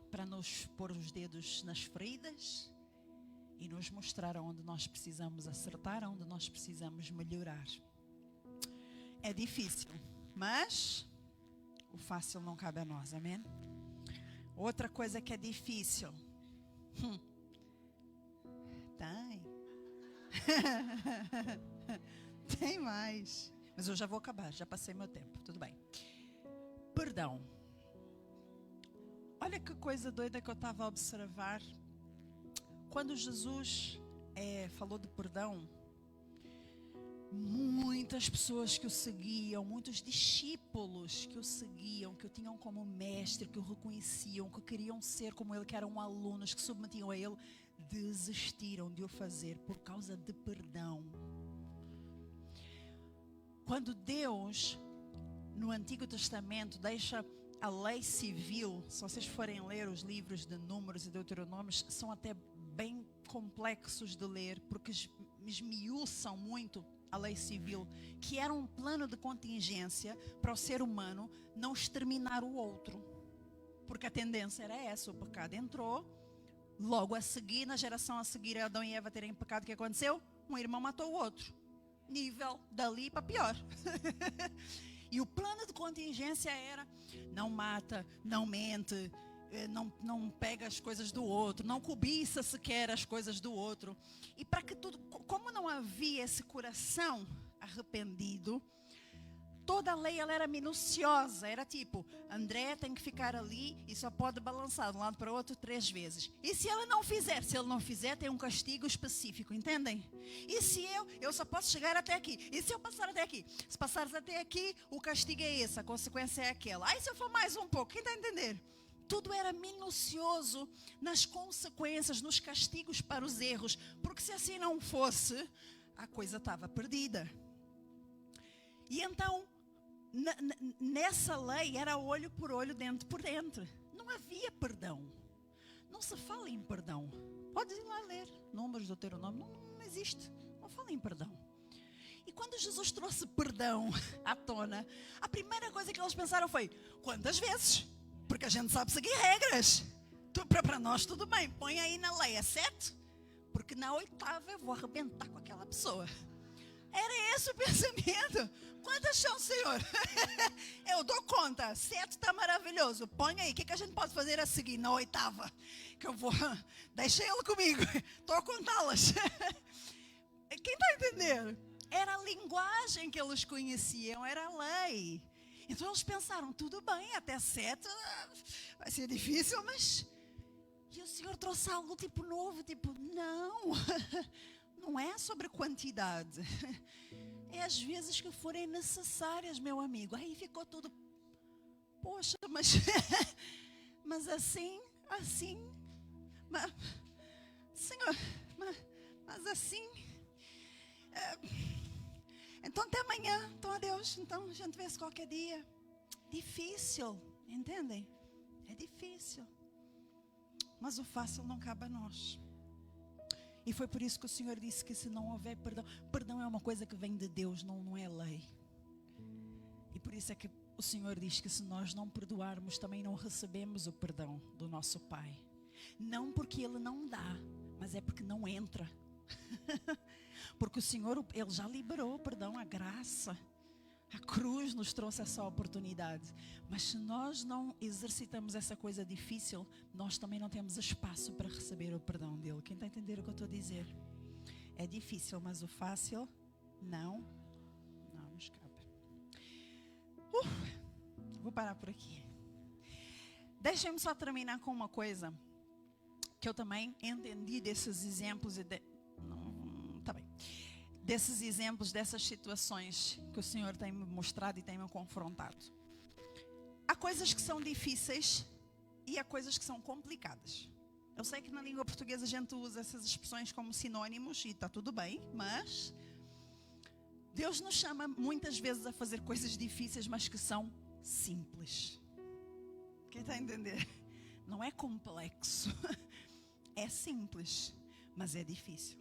para nos pôr os dedos nas feridas e nos mostrar onde nós precisamos acertar, onde nós precisamos melhorar. É difícil, mas o fácil não cabe a nós, amém? Outra coisa que é difícil. Tem. Tem mais. Mas eu já vou acabar, já passei meu tempo, tudo bem. Perdão. Olha que coisa doida que eu estava a observar. Quando Jesus falou de perdão, muitas pessoas que o seguiam, muitos discípulos que o seguiam, que o tinham como mestre, que o reconheciam, que queriam ser como ele, que eram alunos, que submetiam a ele, desistiram de o fazer por causa de perdão. Quando Deus, no Antigo Testamento, deixa a lei civil, se vocês forem ler os livros de Números e Deuteronômios, são até bem complexos de ler, porque esmiuçam muito a lei civil, que era um plano de contingência para o ser humano não exterminar o outro. Porque a tendência era essa, o pecado entrou, logo a seguir, na geração a seguir, Adão e Eva terem pecado, o que aconteceu? Um irmão matou o outro. Nível dali para pior. E o plano de contingência era, não mata, não mente, não pega as coisas do outro, não cobiça sequer as coisas do outro. E para que tudo, como não havia esse coração arrependido, toda a lei ela era minuciosa, era tipo, André tem que ficar ali e só pode balançar de um lado para o outro 3 vezes. E se ela não fizer? Se ele não fizer, tem um castigo específico, entendem? E se eu só posso chegar até aqui. E se eu passar até aqui? Se passares até aqui, o castigo é esse, a consequência é aquela. Aí se eu for mais um pouco, quem está a entender? Tudo era minucioso nas consequências, nos castigos para os erros, porque se assim não fosse, a coisa estava perdida. E então, nessa lei era olho por olho, dente por dente. Não havia perdão. Não se fala em perdão. Pode ir lá ler Números do Deuteronômio. Não existe. Não fala em perdão. E quando Jesus trouxe perdão à tona, a primeira coisa que eles pensaram foi, quantas vezes? Porque a gente sabe seguir regras. Para nós tudo bem, põe aí na lei, é 7? Porque na 8ª eu vou arrebentar com aquela pessoa. Era esse o pensamento. Quantas são, Senhor? Eu dou conta, 7 está maravilhoso. Põe aí, o que a gente pode fazer a seguir na 8ª? Que eu vou, deixa ele comigo, estou a contá-las. Quem está a entender? Era a linguagem que eles conheciam, era a lei. Então eles pensaram, tudo bem, até 7 vai ser difícil, mas... E o Senhor trouxe algo tipo novo, tipo, não é sobre quantidade. É as vezes que forem necessárias, meu amigo. Aí ficou tudo, poxa, mas assim, Senhor, mas assim... Então até amanhã, então adeus, então a gente vê se qualquer dia. Difícil, entendem? É difícil. Mas o fácil não cabe a nós. E foi por isso que o Senhor disse que se não houver perdão, perdão é uma coisa que vem de Deus, não é lei. E por isso é que o Senhor diz que se nós não perdoarmos, também não recebemos o perdão do nosso Pai. Não porque Ele não dá, mas é porque não entra. Porque o Senhor, Ele já liberou o perdão, a graça. A cruz nos trouxe essa oportunidade. Mas se nós não exercitamos essa coisa difícil, nós também não temos espaço para receber o perdão dele. Quem está a entender o que eu estou a dizer? É difícil, mas o fácil, não escapa. Vou parar por aqui. Deixem-me só terminar com uma coisa que eu também entendi desses exemplos desses exemplos, dessas situações que o Senhor tem me mostrado e tem me confrontado. Há coisas que são difíceis e há coisas que são complicadas. Eu sei que na língua portuguesa a gente usa essas expressões como sinônimos e está tudo bem, mas Deus nos chama muitas vezes a fazer coisas difíceis, mas que são simples. Quem está a entender? Não é complexo, é simples, mas é difícil.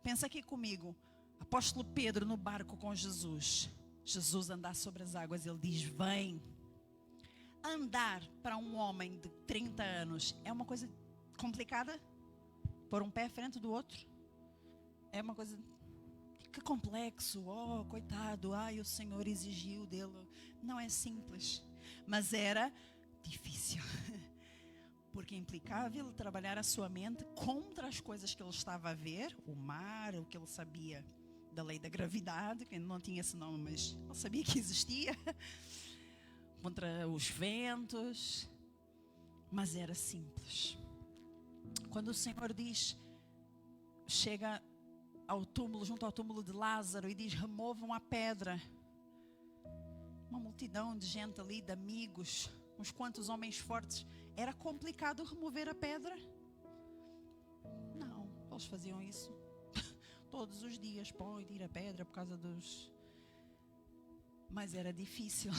Pensa aqui comigo. Apóstolo Pedro no barco com Jesus. Jesus andar sobre as águas, ele diz: vem. Andar para um homem de 30 anos é uma coisa complicada? Pôr um pé à frente do outro? É uma coisa... Que complexo, oh, coitado, ai, o Senhor exigiu dele. Não é simples, mas era difícil. Porque implicava ele trabalhar a sua mente contra as coisas que ele estava a ver, o mar, o que ele sabia da lei da gravidade, que não tinha esse nome, mas ele sabia que existia, contra os ventos, mas era simples. Quando o Senhor diz, chega ao túmulo, junto ao túmulo de Lázaro, e diz: removam a pedra. Uma multidão de gente ali, de amigos, uns quantos homens fortes. Era complicado remover a pedra? Não, eles faziam isso todos os dias. Põe, tira a pedra por causa dos... Mas era difícil.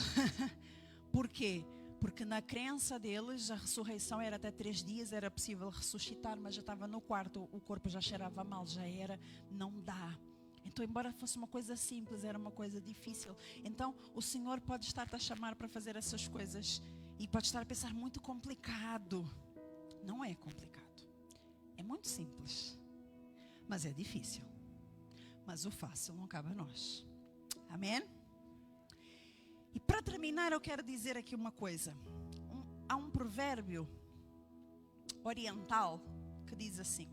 Por quê? Porque na crença deles a ressurreição era até 3 dias, era possível ressuscitar, mas já estava no quarto, o corpo já cheirava mal, já era, não dá. Então, embora fosse uma coisa simples, era uma coisa difícil. Então, o Senhor pode estar a chamar para fazer essas coisas e pode estar a pensar: muito complicado. Não é complicado, é muito simples, mas é difícil. Mas o fácil não cabe a nós. Amém? E para terminar, eu quero dizer aqui uma coisa. Há um provérbio oriental que diz assim: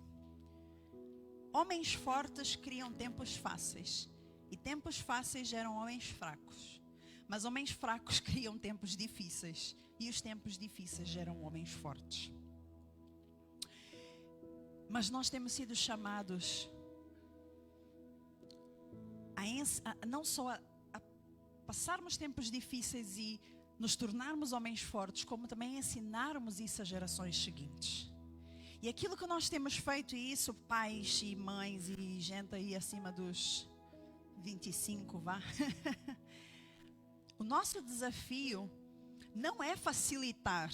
homens fortes criam tempos fáceis, e tempos fáceis geram homens fracos. Mas homens fracos criam tempos difíceis, e os tempos difíceis geram homens fortes. Mas nós temos sido chamados não só a passarmos tempos difíceis e nos tornarmos homens fortes, como também ensinarmos isso às gerações seguintes. E aquilo que nós temos feito, e isso pais e mães e gente aí acima dos 25, vá. O nosso desafio não é facilitar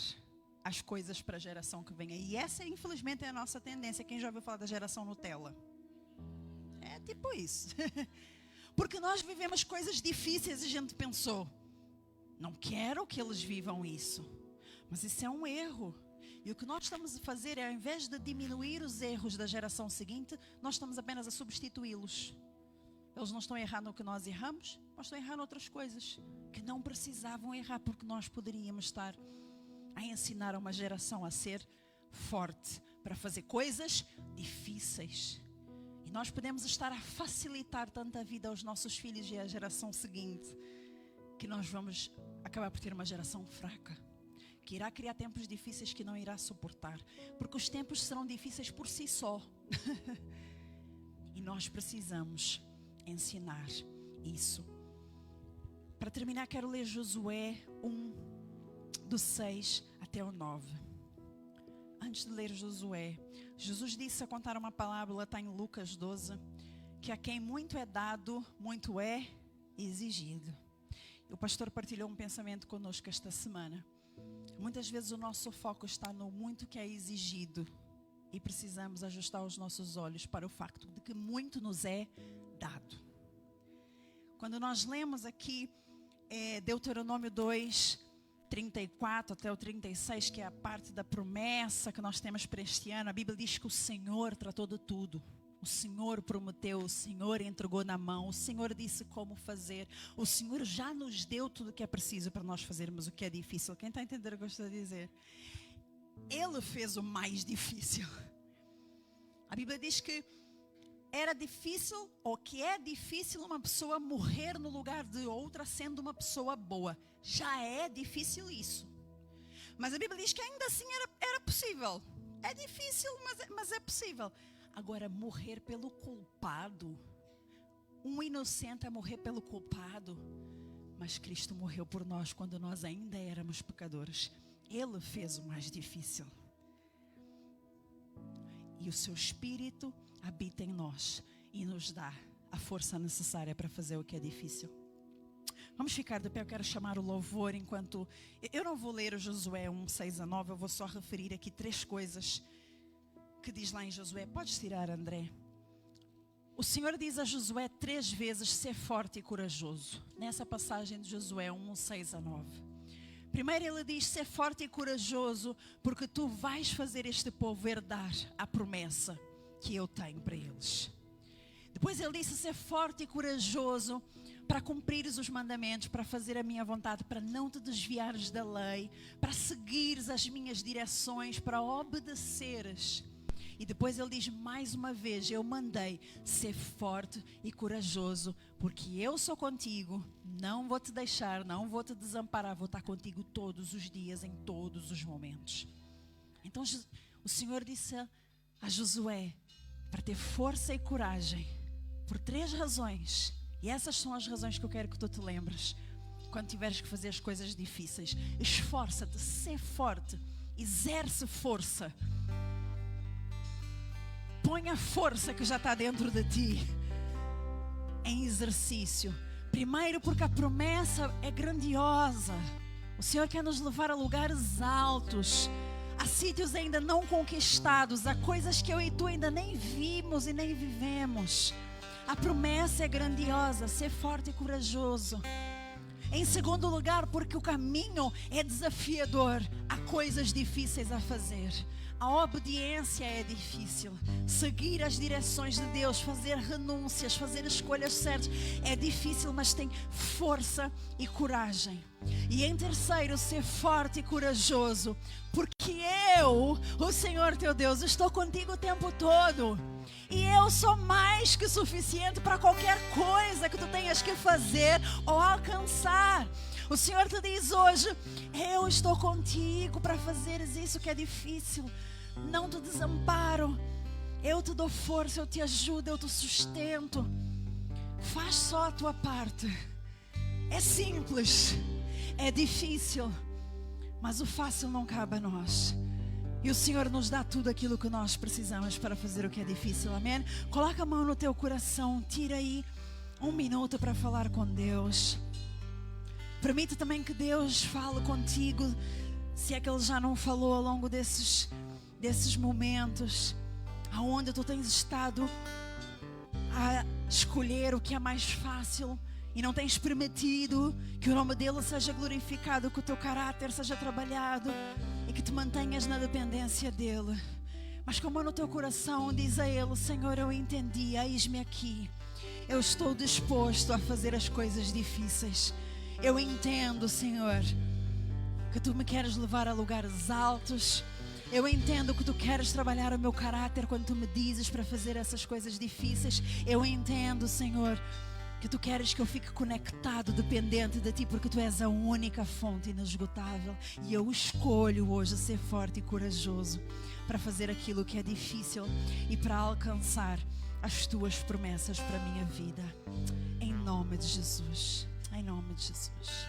as coisas para a geração que vem. E essa, infelizmente, é a nossa tendência. Quem já ouviu falar da geração Nutella? É tipo isso. Porque nós vivemos coisas difíceis e a gente pensou: não quero que eles vivam isso. Mas isso é um erro. E o que nós estamos a fazer é, ao invés de diminuir os erros da geração seguinte, nós estamos apenas a substituí-los. Eles não estão a errar no que nós erramos, mas estão a errar noutras coisas que não precisavam errar, porque nós poderíamos estar a ensinar a uma geração a ser forte para fazer coisas difíceis. E nós podemos estar a facilitar tanto a vida aos nossos filhos e à geração seguinte, que nós vamos acabar por ter uma geração fraca, que irá criar tempos difíceis que não irá suportar, porque os tempos serão difíceis por si só. E nós precisamos ensinar isso. Para terminar, quero ler Josué 1, do 6 até o 9. Antes de ler Josué, Jesus disse a contar uma parábola, ela está em Lucas 12, que a quem muito é dado, muito é exigido. O pastor partilhou um pensamento conosco esta semana. Muitas vezes o nosso foco está no muito que é exigido E precisamos ajustar os nossos olhos para o facto de que muito nos é dado. Quando nós lemos aqui Deuteronômio 2, 34 até o 36, que é a parte da promessa que nós temos para este ano, a Bíblia diz que o Senhor tratou de tudo. O Senhor prometeu, o Senhor entregou na mão, o Senhor disse como fazer. O Senhor já nos deu tudo o que é preciso para nós fazermos o que é difícil. Quem está a entender o que eu estou a dizer? Ele fez o mais difícil. A Bíblia diz que era difícil, ou que é difícil uma pessoa morrer no lugar de outra sendo uma pessoa boa. Já é difícil isso. Mas a Bíblia diz que ainda assim era possível. É difícil, mas é possível. Agora, morrer pelo culpado. Um inocente a morrer pelo culpado. Mas Cristo morreu por nós quando nós ainda éramos pecadores. Ele fez o mais difícil. E o seu Espírito habita em nós e nos dá a força necessária para fazer o que é difícil. Vamos ficar de pé, eu quero chamar o louvor enquanto... Eu não vou ler o Josué 1, 6 a 9, eu vou só referir aqui 3 coisas que diz lá em Josué. Podes tirar, André. O Senhor diz a Josué 3 vezes, ser forte e corajoso. Nessa passagem de Josué 1, 6 a 9. Primeiro ele diz, ser forte e corajoso, porque tu vais fazer este povo herdar a promessa que eu tenho para eles. Depois ele disse, ser forte e corajoso, para cumprires os mandamentos, para fazer a minha vontade, para não te desviares da lei, para seguires as minhas direções, para obedeceres. E depois ele diz mais uma vez, eu mandei ser forte e corajoso, porque eu sou contigo, não vou te deixar, não vou te desamparar, vou estar contigo todos os dias, em todos os momentos. Então o Senhor disse a Josué, para ter força e coragem, por 3 razões, e essas são as razões que eu quero que tu te lembres, quando tiveres que fazer as coisas difíceis. Esforça-te, sê forte, exerce força. Põe a força que já está dentro de ti em exercício. Primeiro, porque a promessa é grandiosa. O Senhor quer nos levar a lugares altos, a sítios ainda não conquistados, a coisas que eu e tu ainda nem vimos e nem vivemos. A promessa é grandiosa, ser forte e corajoso. Em segundo lugar, porque o caminho é desafiador, há coisas difíceis a fazer. A obediência é difícil. Seguir as direções de Deus, fazer renúncias, fazer escolhas certas é difícil, mas tem força e coragem. E em terceiro, ser forte e corajoso, porque eu, o Senhor teu Deus, estou contigo o tempo todo. E eu sou mais que suficiente para qualquer coisa que tu tenhas que fazer ou alcançar. O Senhor te diz hoje, eu estou contigo para fazeres isso que é difícil. Não te desamparo, eu te dou força, eu te ajudo, eu te sustento. Faz só a tua parte. É simples, é difícil, mas o fácil não cabe a nós. E o Senhor nos dá tudo aquilo que nós precisamos para fazer o que é difícil, amém? Coloca a mão no teu coração, tira aí 1 minuto para falar com Deus. Permite também que Deus fale contigo, se é que Ele já não falou ao longo desses momentos, aonde tu tens estado a escolher o que é mais fácil e não tens permitido que o nome dele seja glorificado, que o teu caráter seja trabalhado e que te mantenhas na dependência dele. Mas com a mão no teu coração, diz a ele, Senhor, eu entendi, eis-me aqui, eu estou disposto a fazer as coisas difíceis. Eu entendo, Senhor, que tu me queres levar a lugares altos. Eu entendo que tu queres trabalhar o meu caráter quando tu me dizes para fazer essas coisas difíceis. Eu entendo, Senhor, que tu queres que eu fique conectado, dependente de ti, porque tu és a única fonte inesgotável. E eu escolho hoje ser forte e corajoso para fazer aquilo que é difícil e para alcançar as tuas promessas para a minha vida. Em nome de Jesus. Em nome de Jesus.